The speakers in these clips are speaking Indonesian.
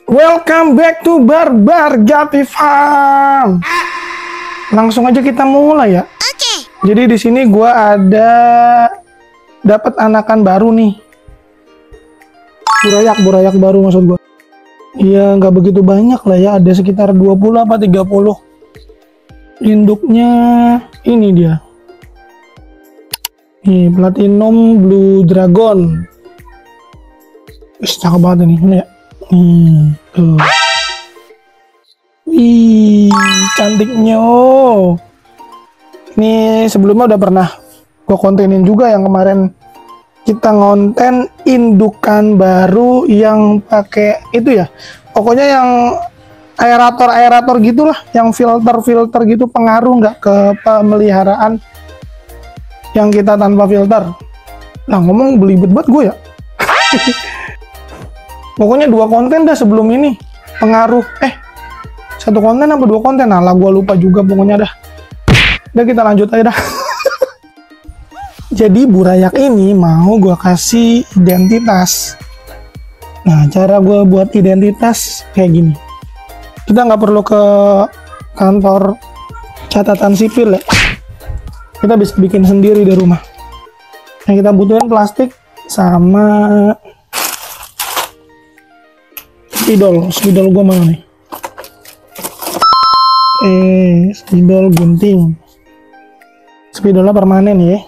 Welcome back to Barbar Gapi Farm. Langsung aja kita mulai ya. Jadi di sini gua ada dapat anakan baru nih. Burayak baru maksud gua. Iya, nggak begitu banyak lah ya, ada sekitar 20 apa 30. Induknya ini dia. Nih, Platinum Blue Dragon. Cakep banget nih, ini ya. Tuh. Wih, cantiknya. Ini sebelumnya udah pernah gue kontenin juga yang kemarin kita ngonten indukan baru yang pakai itu ya. Pokoknya yang aerator gitulah, yang filter gitu, pengaruh nggak ke pemeliharaan yang kita tanpa filter. Nah, ngomong belibet banget gue ya. Pokoknya 2 konten dah sebelum ini pengaruh. Satu konten apa 2 konten? Nah, gue lupa juga pokoknya dah. Udah, kita lanjut aja dah. Jadi burayak ini mau gue kasih identitas. Nah, cara gue buat identitas kayak gini. Kita nggak perlu ke kantor catatan sipil ya. Kita bisa bikin sendiri di rumah. Yang kita butuhin plastik sama spidol gue mana nih? Spidol gunting. Spidolnya permanen ya.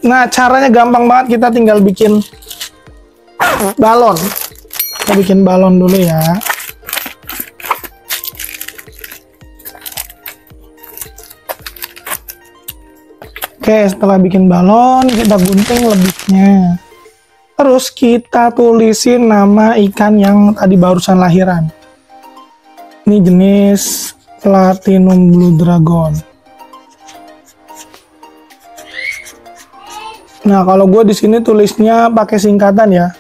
Nah, caranya gampang banget, kita tinggal bikin balon. Kita bikin balon dulu ya. Oke, setelah bikin balon, kita gunting lebihnya. Terus kita tulisin nama ikan yang tadi barusan lahiran. Ini jenis Platinum Blue Dragon. Nah, kalau gue di sini tulisnya pakai singkatan ya.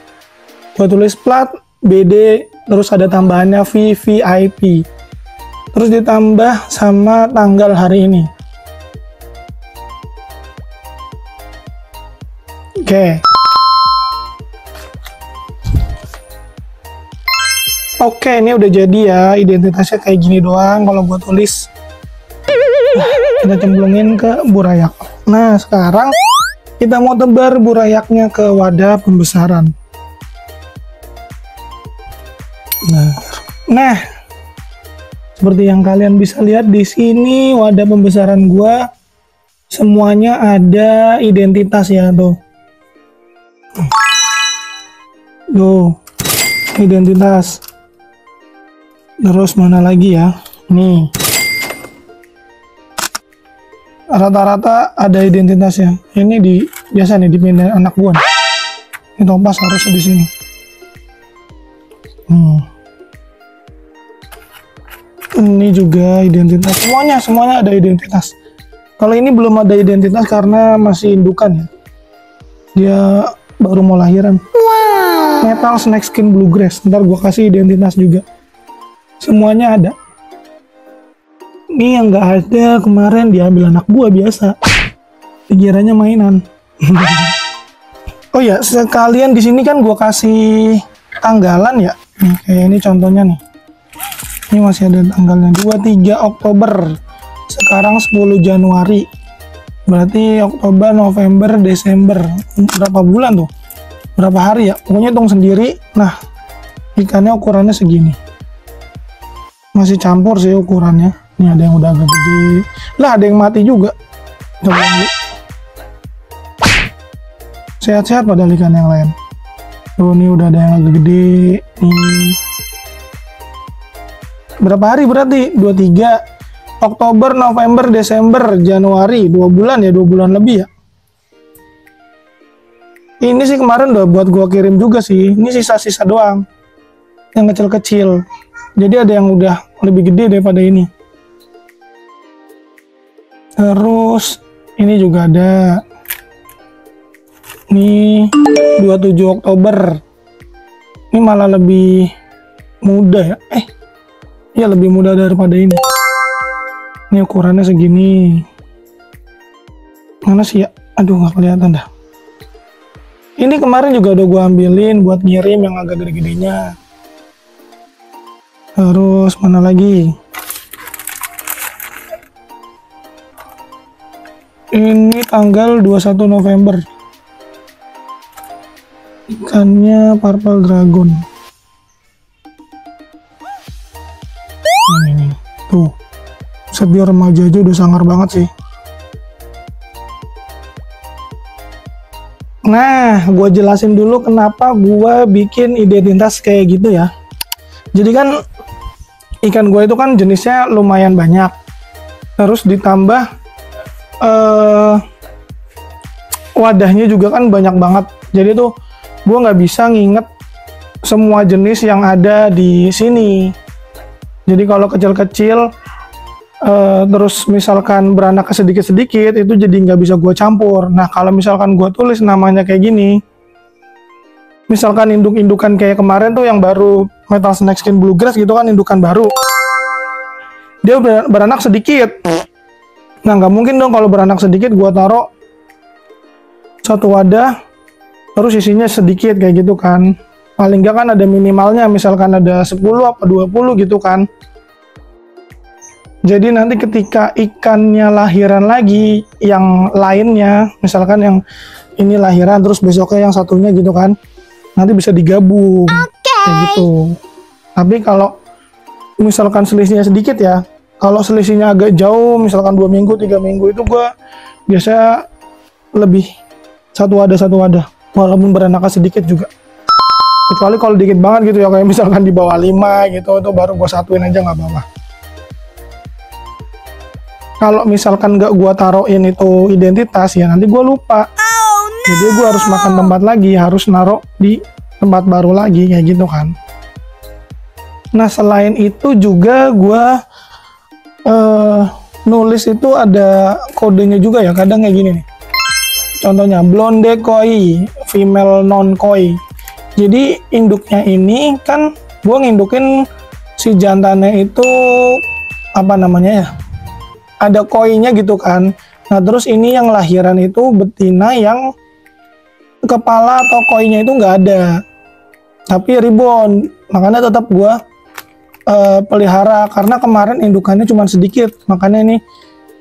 Gue tulis plat BD, terus ada tambahannya VVIP. Terus ditambah sama tanggal hari ini. Oke, ini udah jadi ya, identitasnya kayak gini doang kalau gue tulis. Kita cemplungin ke burayak. Nah, sekarang kita mau tebar burayaknya ke wadah pembesaran. Nah, seperti yang kalian bisa lihat di sini wadah pembesaran gua semuanya ada identitas ya tuh. Identitas. Terus mana lagi ya? Nih. Rata-rata ada identitasnya. Ini biasa nih dipindahin anak gua. Ini topas harusnya di sini. Ini juga identitas. Semuanya ada identitas. Kalau ini belum ada identitas karena masih indukan ya. Dia baru mau lahiran. Metal Snakeskin Bluegrass. Ntar gua kasih identitas juga. Semuanya ada. Ini yang nggak ada kemarin diambil anak gua biasa. Dikiranya mainan. Oh ya, sekalian di sini kan gua kasih tanggalan ya. Kayak ini contohnya nih. Ini masih ada tanggalnya 23 Oktober. Sekarang 10 Januari. Berarti Oktober, November, Desember. Berapa bulan tuh? Berapa hari ya? Pokoknya hitung sendiri. Nah, ikannya ukurannya segini. Masih campur sih ukurannya. Ini ada yang udah agak gede. Lah, ada yang mati juga. Coba dulu. Sehat-sehat padahal ikan yang lain. Tuh, ini udah ada yang agak gede. Nih. Berapa hari berarti? 23 Oktober, November, Desember, Januari. 2 bulan ya, 2 bulan lebih ya. Ini sih kemarin udah buat gua kirim juga sih. Ini sisa-sisa doang. Yang kecil-kecil. Jadi ada yang udah lebih gede daripada ini. Terus ini juga ada. Ini 27 Oktober. Ini malah lebih muda ya. Ya lebih muda daripada ini. Ini ukurannya segini. Mana sih ya? Aduh, nggak kelihatan dah. Ini kemarin juga udah gue ambilin buat ngirim yang agak gede-gedenya. Terus mana lagi? Ini tanggal 21 November. Ikannya Purple Dragon. Ini tuh. Set dia remaja aja udah sangar banget sih. Nah, gue jelasin dulu kenapa gue bikin identitas kayak gitu ya. Jadi kan ikan gue itu kan jenisnya lumayan banyak. Terus ditambah wadahnya juga kan banyak banget. Jadi tuh gue nggak bisa nginget semua jenis yang ada di sini. Jadi kalau kecil-kecil terus misalkan beranak sedikit-sedikit itu jadi nggak bisa gue campur. Nah kalau misalkan gue tulis namanya kayak gini, misalkan induk-indukan kayak kemarin tuh yang baru Metal Snake Skin Bluegrass gitu kan, indukan baru, dia beranak sedikit. Nah nggak mungkin dong kalau beranak sedikit gue taruh satu wadah terus isinya sedikit kayak gitu kan. Paling nggak kan ada minimalnya, misalkan ada 10 apa 20 gitu kan. Jadi nanti ketika ikannya lahiran lagi, yang lainnya, misalkan yang ini lahiran, terus besoknya yang satunya gitu kan, nanti bisa digabung, kayak gitu. Tapi kalau misalkan selisihnya sedikit ya, kalau selisihnya agak jauh, misalkan 2 minggu, 3 minggu, itu gua biasanya lebih satu wadah, walaupun beranaknya sedikit juga. Kecuali kalau dikit banget gitu ya, kayak misalkan di bawah 5 gitu, itu baru gua satuin aja nggak apa-apa. Kalau misalkan nggak gua taruhin itu identitas ya nanti gua lupa. Jadi gua harus makan tempat lagi, harus naruh di tempat baru lagi kayak gitu kan. Nah selain itu juga gua nulis itu ada kodenya juga ya, kadang kayak gini nih. Contohnya blonde koi, female non koi. Jadi induknya ini kan gua ngindukin si jantannya itu apa namanya ya? Ada koinya gitu kan. Nah terus ini yang lahiran itu betina yang kepala atau koinya itu nggak ada, tapi ribbon. Makanya tetap gua pelihara karena kemarin indukannya cuma sedikit. Makanya ini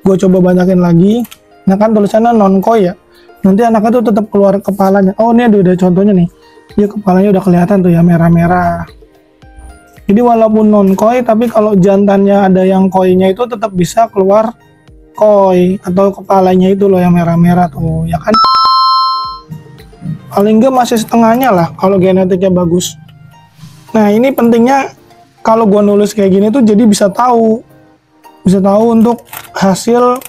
gue coba banyakin lagi. Nah kan tulisannya non koi ya. Nanti anaknya tuh tetap keluar kepalanya. Oh ini ada contohnya nih. Dia kepalanya udah kelihatan tuh ya, merah-merah. Jadi walaupun non koi, tapi kalau jantannya ada yang koinya itu tetap bisa keluar koi atau kepalanya itu loh yang merah-merah tuh, ya kan? Paling enggak masih setengahnya lah kalau genetiknya bagus. Nah ini pentingnya kalau gua nulis kayak gini tuh jadi bisa tahu untuk hasil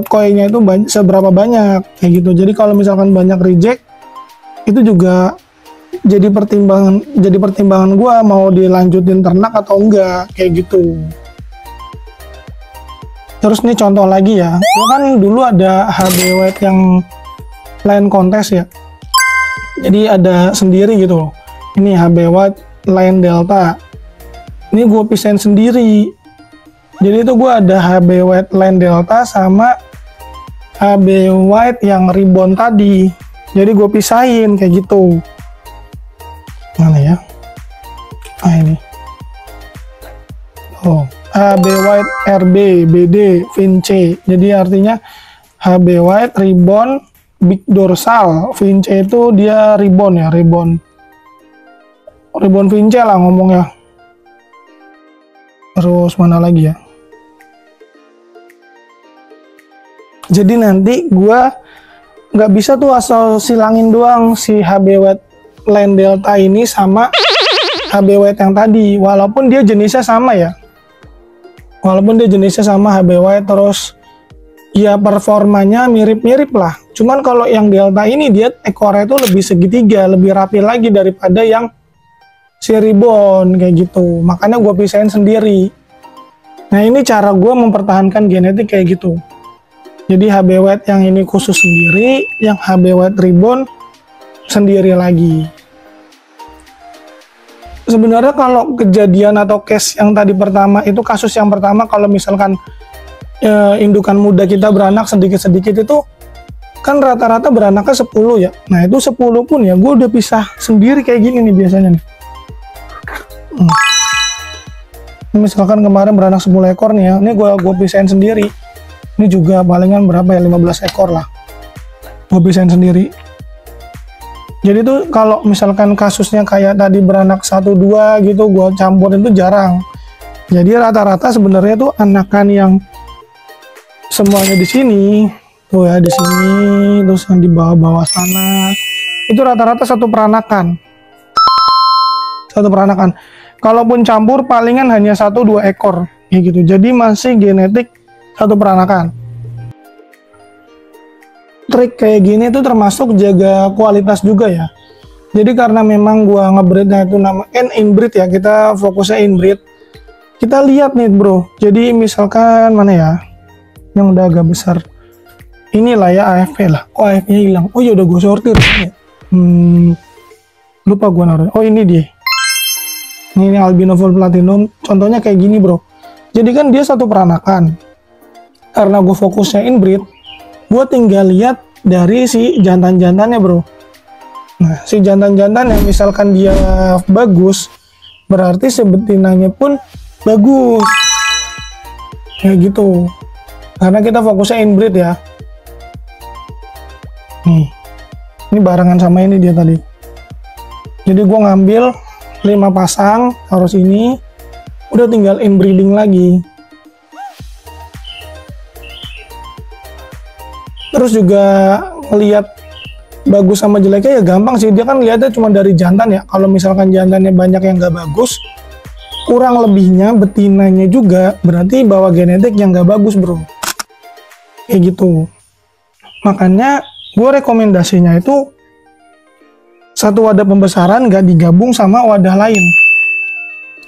koinya itu seberapa banyak kayak gitu. Jadi kalau misalkan banyak reject itu juga jadi pertimbangan gue mau dilanjutin ternak atau enggak kayak gitu. Terus nih contoh lagi ya, gue kan dulu ada HB weight yang line kontes ya, jadi ada sendiri gitu. Ini HB weight line delta, ini gue pisahin sendiri. Jadi itu gue ada HB weight line delta sama HB weight yang ribbon tadi, jadi gue pisahin kayak gitu. Mana ya? Ah ini. Oh, HB White RB BD Vince. Jadi artinya HB White ribbon big dorsal. Vince itu dia ribbon ya, ribbon Vince lah ngomongnya. Terus mana lagi ya? Jadi nanti gua nggak bisa tuh asal silangin doang si HB White line delta ini sama HB white yang tadi, walaupun dia jenisnya sama ya, HB white, terus ya performanya mirip-mirip lah. Cuman kalau yang delta ini dia ekornya itu lebih segitiga, lebih rapi lagi daripada yang si ribbon kayak gitu. Makanya gue pisahin sendiri. Nah ini cara gue mempertahankan genetik kayak gitu. Jadi HB white yang ini khusus sendiri, yang HB white ribbon sendiri lagi. Sebenarnya kalau kejadian atau case yang tadi pertama itu, kasus yang pertama, kalau misalkan indukan muda kita beranak sedikit-sedikit itu kan rata-rata beranaknya 10 ya. Nah itu 10 pun ya gue udah pisah sendiri kayak gini nih biasanya nih. Misalkan kemarin beranak 10 ekor nih ya, ini gue pisahin sendiri. Ini juga palingan berapa ya, 15 ekor lah gue pisahin sendiri. Jadi tuh kalau misalkan kasusnya kayak tadi beranak 1-2 gitu gue campurin tuh jarang. Jadi rata-rata sebenarnya tuh anakan yang semuanya di sini tuh ya, di sini terus yang di bawah-bawah sana itu rata-rata satu peranakan. Kalaupun campur palingan hanya 1-2 ekor ya gitu. Jadi masih genetik satu peranakan. Trik kayak gini tuh termasuk jaga kualitas juga ya. Jadi karena memang gua ngebreednya itu nama inbreed ya, kita fokusnya inbreed. Kita lihat nih bro. Jadi misalkan mana ya yang udah agak besar. Inilah ya AFP lah. Oh AFP-nya hilang. Oh ya udah gue sortir. Lupa gue naruh. Oh ini dia. Ini albino full platinum. Contohnya kayak gini bro. Jadi kan dia satu peranakan. Karena gue fokusnya inbreed, gue tinggal lihat dari si jantan-jantannya bro. Nah si jantan-jantan yang misalkan dia bagus, berarti si betinanya pun bagus. Kayak gitu. Karena kita fokusnya inbreed ya. Nih, ini barengan sama ini dia tadi. Jadi gue ngambil 5 pasang, taruh sini, udah tinggal inbreeding lagi. Terus juga ngelihat bagus sama jeleknya ya gampang sih, dia kan lihatnya cuma dari jantan ya. Kalau misalkan jantannya banyak yang gak bagus, kurang lebihnya betinanya juga berarti bawa genetik yang gak bagus bro. Kayak gitu. Makanya gue rekomendasinya itu satu wadah pembesaran gak digabung sama wadah lain.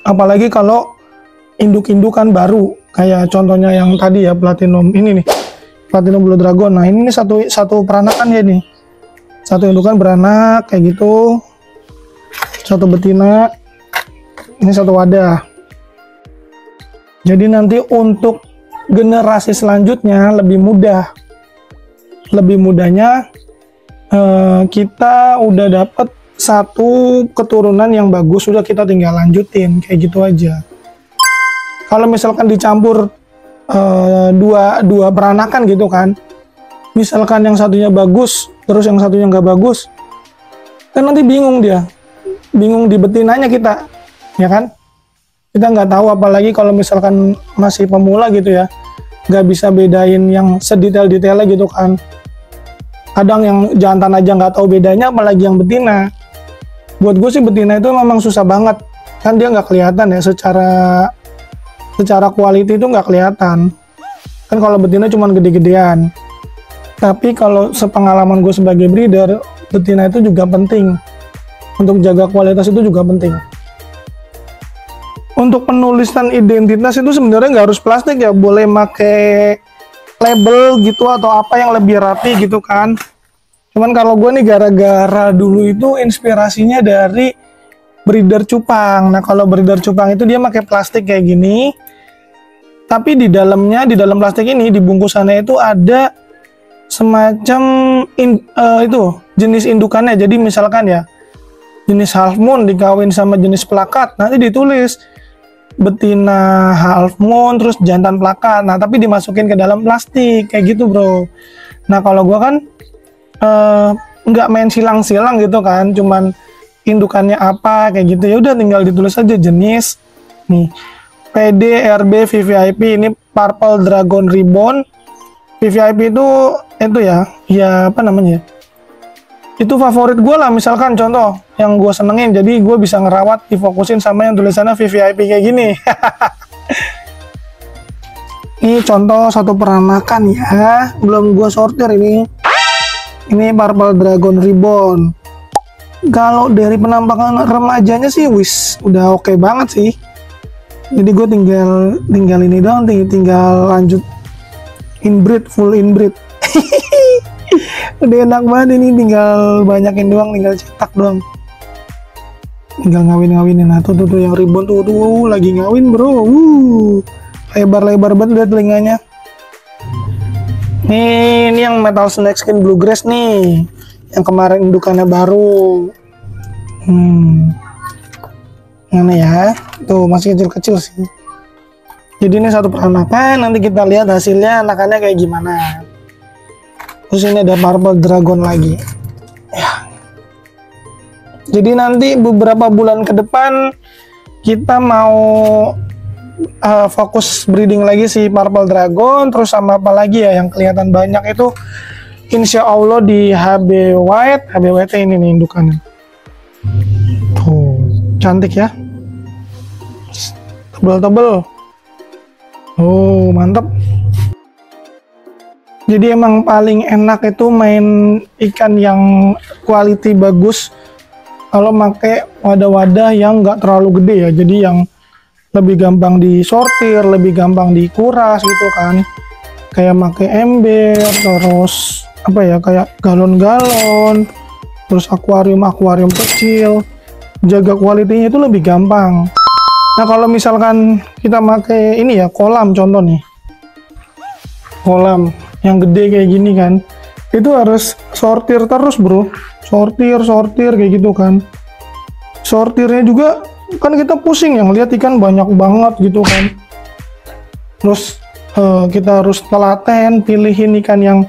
Apalagi kalau induk-indukan baru kayak contohnya yang tadi ya platinum ini nih, platinum blue dragon. Nah ini satu peranakan ya nih, satu indukan beranak kayak gitu, satu betina, ini satu wadah. Jadi nanti untuk generasi selanjutnya lebih mudah. Lebih mudahnya kita udah dapet satu keturunan yang bagus, udah kita tinggal lanjutin kayak gitu aja. Kalau misalkan dicampur dua peranakan gitu kan, misalkan yang satunya bagus terus yang satunya nggak bagus, kan nanti bingung dia, bingung di betinanya kita, ya kan? Kita nggak tahu, apalagi kalau misalkan masih pemula gitu ya, nggak bisa bedain yang sedetail-detailnya gitu kan. Kadang yang jantan aja nggak tahu bedanya, apalagi yang betina. Buat gue sih betina itu memang susah banget, kan dia nggak kelihatan ya secara quality itu nggak kelihatan. Kan kalau betina cuma gede-gedean. Tapi kalau sepengalaman gue sebagai breeder, betina itu juga penting. Untuk jaga kualitas itu juga penting. Untuk penulisan identitas itu sebenarnya nggak harus plastik ya, boleh pakai label gitu atau apa yang lebih rapi gitu kan. Cuman kalau gue nih gara-gara dulu itu inspirasinya dari breeder cupang. Nah kalau breeder cupang itu dia pakai plastik kayak gini, tapi di dalam plastik ini, di bungkusannya itu ada semacam itu jenis indukannya. Jadi misalkan ya jenis half moon dikawin sama jenis plakat, nanti ditulis betina half moon terus jantan plakat. Nah tapi dimasukin ke dalam plastik kayak gitu bro. Nah kalau gua kan nggak main silang-silang gitu kan, cuman indukannya apa kayak gitu, ya udah tinggal ditulis aja jenis nih PD RB VVIP. Ini Purple Dragon Ribbon. VVIP itu ya apa namanya, itu favorit gue lah, misalkan contoh yang gue senengin, jadi gue bisa ngerawat, difokusin sama yang tulisannya VVIP kayak gini. Ini contoh satu peranakan ya, belum gue sortir ini Purple Dragon Ribbon. Kalau dari penampakan remajanya sih wis udah oke banget sih. Jadi gue tinggal ini doang, tinggal lanjut inbreed, full inbreed. Udah enak banget ini, tinggal banyakin doang, tinggal cetak doang, tinggal ngawin-ngawinin. Nah tuh yang ribbon tuh lagi ngawin bro. Lebar-lebar banget udah telinganya. Nih, ini yang Metal Snake Skin Bluegrass nih, yang kemarin indukannya baru. Mana ya? Tuh masih kecil-kecil sih. Jadi ini satu peranakan, nanti kita lihat hasilnya anakannya kayak gimana. Terus ini ada Purple Dragon lagi. Ya. Jadi nanti beberapa bulan ke depan kita mau fokus breeding lagi si Purple Dragon, terus sama apa lagi ya yang kelihatan banyak itu insya Allah di HB White ini nih indukannya. Tuh, cantik ya, tebel-tebel. Oh, mantap. Jadi emang paling enak itu main ikan yang quality bagus kalau pakai wadah-wadah yang nggak terlalu gede ya. Jadi yang lebih gampang disortir, lebih gampang dikuras gitu kan. Kayak pakai ember, terus apa ya, kayak galon-galon, terus akuarium kecil. Jaga kualitinya itu lebih gampang. Nah, kalau misalkan kita pakai ini ya, kolam contoh nih. Kolam yang gede kayak gini kan. Itu harus sortir terus, Bro. Sortir kayak gitu kan. Sortirnya juga kan kita pusing yang lihat ikan banyak banget gitu kan. Terus kita harus telaten pilihin ikan yang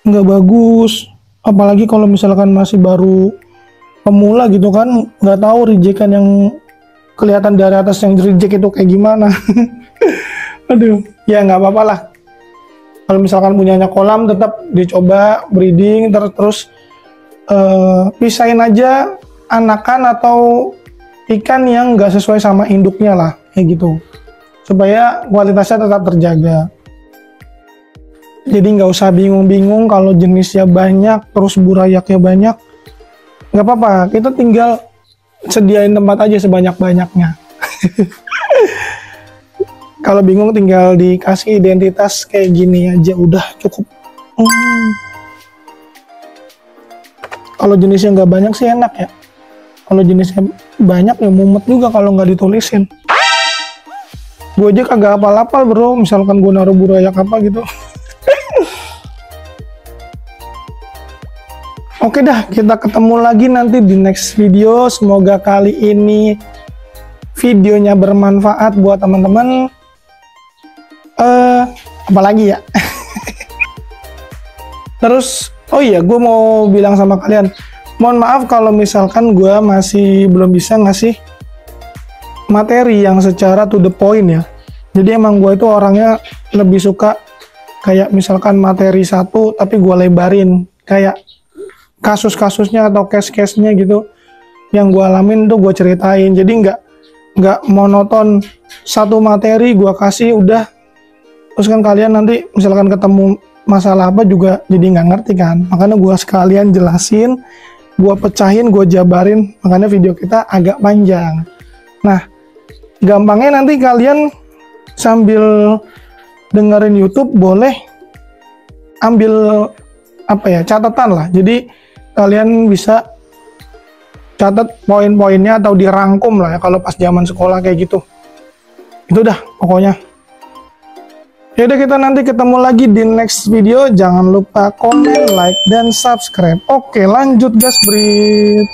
nggak bagus, apalagi kalau misalkan masih baru pemula gitu kan, nggak tahu rejekan yang kelihatan dari atas yang reject itu kayak gimana. Aduh, ya nggak apa-apa lah. Kalau misalkan punyanya kolam, tetap dicoba breeding terus pisahin aja anakan atau ikan yang nggak sesuai sama induknya lah, kayak gitu, supaya kualitasnya tetap terjaga. Jadi nggak usah bingung-bingung kalau jenisnya banyak terus burayaknya banyak, nggak apa-apa, kita tinggal sediain tempat aja sebanyak-banyaknya. Kalau bingung tinggal dikasih identitas kayak gini aja udah cukup. Kalau jenisnya nggak banyak sih enak ya. Kalau jenisnya banyak ya mumet juga kalau nggak ditulisin. Gue aja kagak hafal-hafal, Bro, misalkan gue naruh burayak apa gitu. Oke dah, kita ketemu lagi nanti di next video. Semoga kali ini videonya bermanfaat buat teman-teman. Apalagi ya. Terus, oh iya, gue mau bilang sama kalian, mohon maaf kalau misalkan gue masih belum bisa ngasih materi yang secara to the point ya. Jadi emang gue itu orangnya lebih suka kayak misalkan materi satu tapi gue lebarin, kayak kasus-kasusnya atau case-case-nya gitu yang gue alamin tuh gue ceritain. Jadi nggak monoton satu materi gue kasih udah, terus kan kalian nanti misalkan ketemu masalah apa juga jadi nggak ngerti kan. Makanya gue sekalian jelasin, gue pecahin, gue jabarin, makanya video kita agak panjang. Nah, gampangnya nanti kalian sambil dengerin YouTube boleh ambil apa ya, catatan lah. Jadi kalian bisa catat poin-poinnya atau dirangkum lah ya kalau pas zaman sekolah kayak gitu. Itu dah pokoknya. Yaudah, kita nanti ketemu lagi di next video. Jangan lupa komen, like, dan subscribe. Oke, lanjut gas, breed.